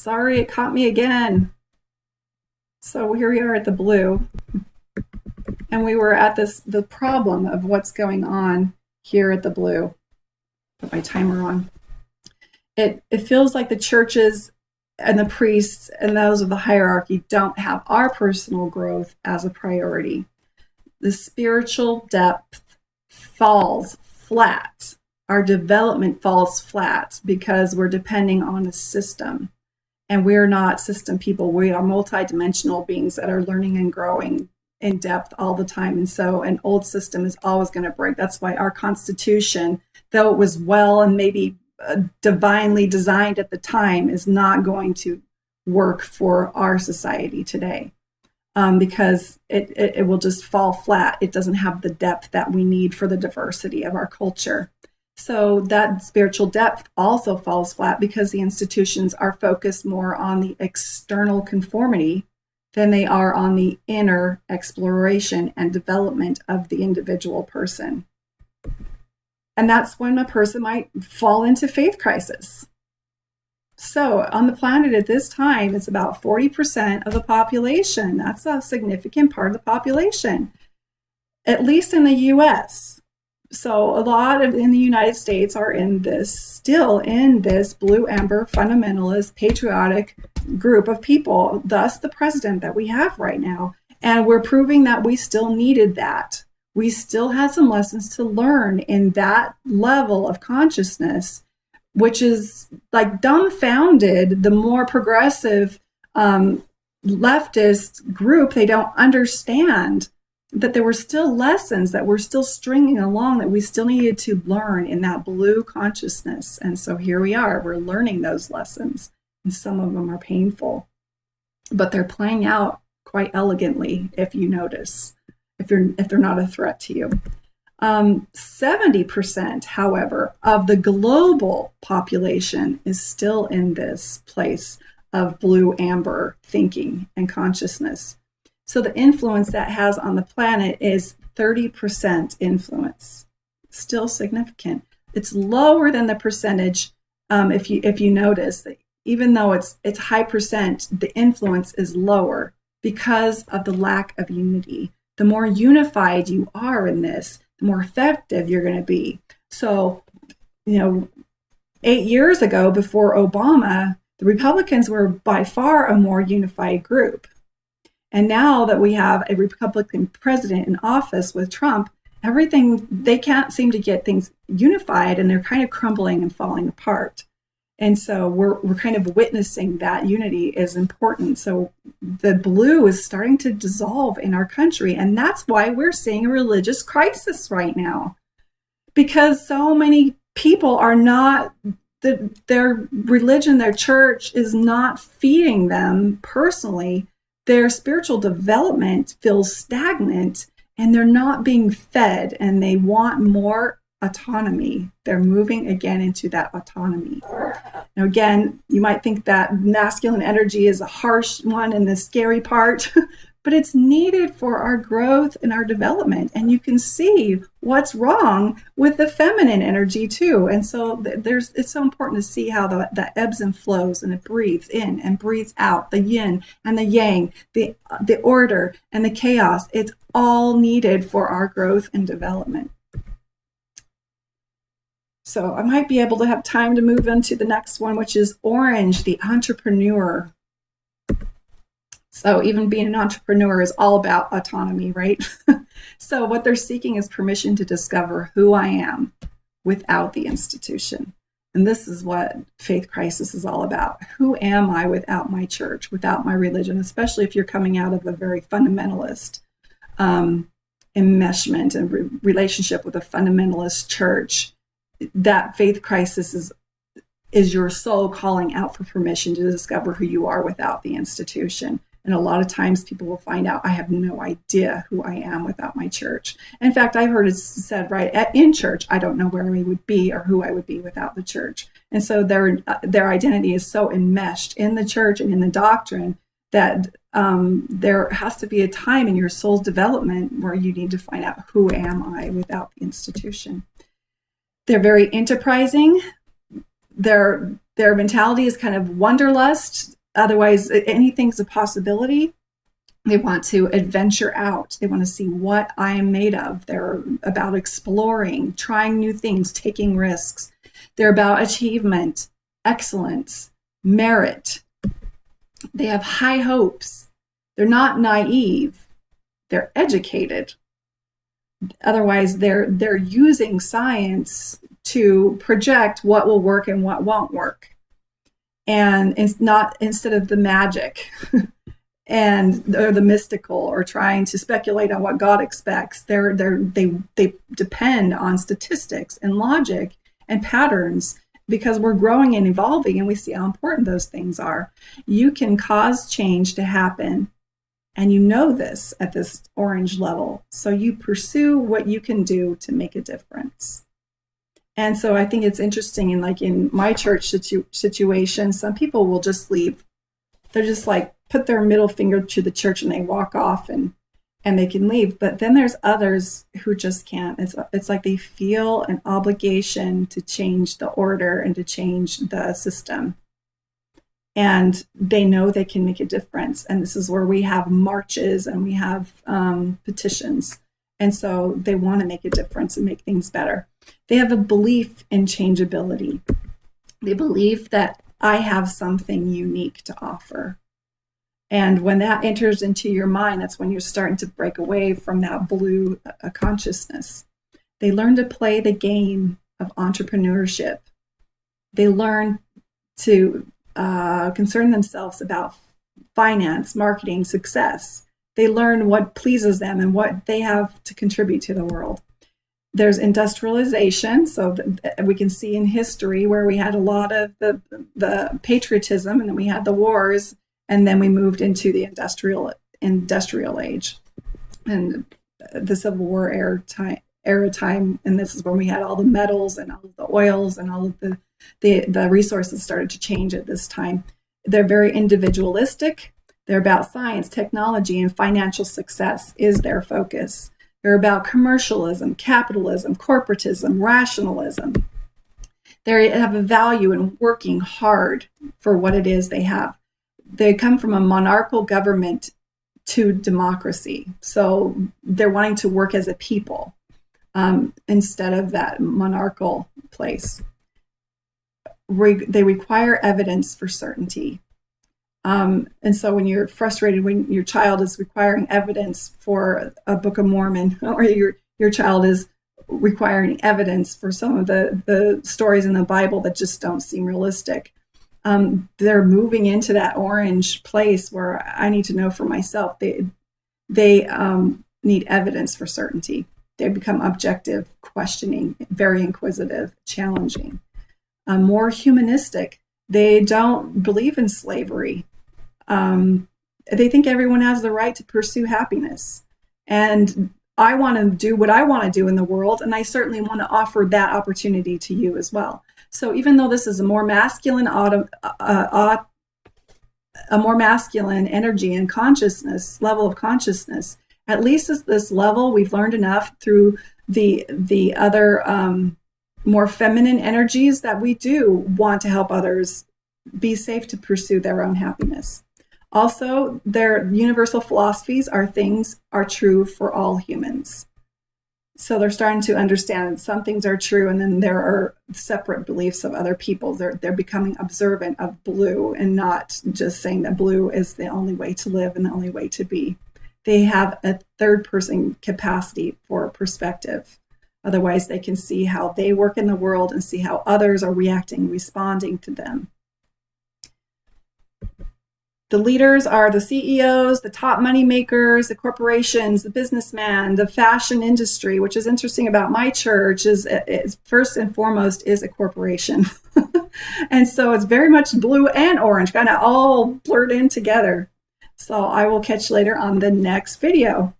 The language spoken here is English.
Sorry, it caught me again. So here we are at the blue, and we were at the problem of what's going on here at the blue. Put my timer on. It feels like the churches and the priests and those of the hierarchy don't have our personal growth as a priority. The spiritual depth falls flat. Our development falls flat because we're depending on a system. And we're not system people. We are multidimensional beings that are learning and growing in depth all the time. And so an old system is always going to break. That's why our Constitution, though it was well and maybe divinely designed at the time, is not going to work for our society today, because it will just fall flat. It doesn't have the depth that we need for the diversity of our culture. So that spiritual depth also falls flat because the institutions are focused more on the external conformity than they are on the inner exploration and development of the individual person. And that's when a person might fall into faith crisis. So on the planet at this time, it's about 40% of the population. That's a significant part of the population, at least in the US. So a lot in the United States are still in this blue amber fundamentalist patriotic group of people, thus the president that we have right now. And we're proving that we still needed that. We still had some lessons to learn in that level of consciousness, which is like dumbfounded the more progressive leftist group. They don't understand that there were still lessons that were still stringing along that we still needed to learn in that blue consciousness. And so here we are, we're learning those lessons, and some of them are painful, but they're playing out quite elegantly if you notice, if they're not a threat to you. 70%, however, of the global population is still in this place of blue amber thinking and consciousness. So the influence that has on the planet is 30% influence. Still significant. It's lower than the percentage. If you notice that even though it's high percent, the influence is lower because of the lack of unity. The more unified you are in this, the more effective you're going to be. So, 8 years ago, before Obama, the Republicans were by far a more unified group. And now that we have a Republican president in office with Trump, they can't seem to get things unified, and they're kind of crumbling and falling apart. And so we're kind of witnessing that unity is important. So the blue is starting to dissolve in our country. And that's why we're seeing a religious crisis right now, because so many people are not, their religion, their church is not feeding them personally. Their spiritual development feels stagnant, and they're not being fed, and they want more autonomy. They're moving again into that autonomy. Now, again, you might think that masculine energy is a harsh one and the scary part, but it's needed for our growth and our development. And you can see what's wrong with the feminine energy too. And so it's so important to see how that ebbs and flows, and it breathes in and breathes out, the yin and the yang, the order and the chaos. It's all needed for our growth and development. So I might be able to have time to move into the next one, which is orange, the entrepreneur. So even being an entrepreneur is all about autonomy, right? So what they're seeking is permission to discover who I am without the institution. And this is what faith crisis is all about. Who am I without my church, without my religion, especially if you're coming out of a very fundamentalist enmeshment and relationship with a fundamentalist church. That faith crisis is your soul calling out for permission to discover who you are without the institution. And a lot of times people will find out, I have no idea who I am without my church. In fact, I've heard it said in church, I don't know where I would be or who I would be without the church. And so their identity is so enmeshed in the church and in the doctrine that there has to be a time in your soul's development where you need to find out, who am I without the institution? They're very enterprising. They Their mentality is kind of wanderlust. Otherwise, anything's a possibility. They want to adventure out. They want to see what I am made of. They're about exploring, trying new things, taking risks. They're about achievement, excellence, merit. They have high hopes. They're not naive. They're educated. Otherwise, they're using science to project what will work and what won't work. And it's not, instead of the magic or the mystical, or trying to speculate on what God expects, they depend on statistics and logic and patterns, because we're growing and evolving, and we see how important those things are. You can cause change to happen, and you know this at this orange level. So you pursue what you can do to make a difference. And so I think it's interesting, in my church situation, some people will just leave. They're just like, put their middle finger to the church and they walk off and they can leave. But then there's others who just can't. It's like they feel an obligation to change the order and to change the system. And they know they can make a difference. And this is where we have marches and we have petitions. And so they want to make a difference and make things better. They have a belief in changeability. They believe that I have something unique to offer. And when that enters into your mind, that's when you're starting to break away from that blue consciousness. They learn to play the game of entrepreneurship. They learn to concern themselves about finance, marketing, success. They learn what pleases them and what they have to contribute to the world. There's industrialization, so we can see in history where we had a lot of the patriotism, and then we had the wars, and then we moved into the industrial age and the Civil War era time, and this is when we had all the metals and all of the oils and all of the resources started to change at this time. They're very individualistic. They're about science, technology, and financial success is their focus. They're about commercialism, capitalism, corporatism, rationalism. They have a value in working hard for what it is they have. They come from a monarchical government to democracy. So they're wanting to work as a people instead of that monarchical place. They require evidence for certainty. And so when you're frustrated, when your child is requiring evidence for a Book of Mormon, or your child is requiring evidence for some of the stories in the Bible that just don't seem realistic, they're moving into that orange place where I need to know for myself. They need evidence for certainty. They become objective, questioning, very inquisitive, challenging, more humanistic. They don't believe in slavery. They think everyone has the right to pursue happiness. And I want to do what I want to do in the world, and I certainly want to offer that opportunity to you as well. So even though this is a more masculine energy and consciousness, level of consciousness, at least at this level, we've learned enough through the other more feminine energies that we do want to help others be safe to pursue their own happiness. Also, their universal philosophies are true for all humans. So they're starting to understand that some things are true, and then there are separate beliefs of other people. They're becoming observant of blue and not just saying that blue is the only way to live and the only way to be. They have a third person capacity for perspective. Otherwise, they can see how they work in the world and see how others are reacting, responding to them. The leaders are the CEOs, the top money makers, the corporations, the businessman, the fashion industry, which is interesting about my church is first and foremost is a corporation. And so it's very much blue and orange, kind of all blurred in together. So I will catch you later on the next video.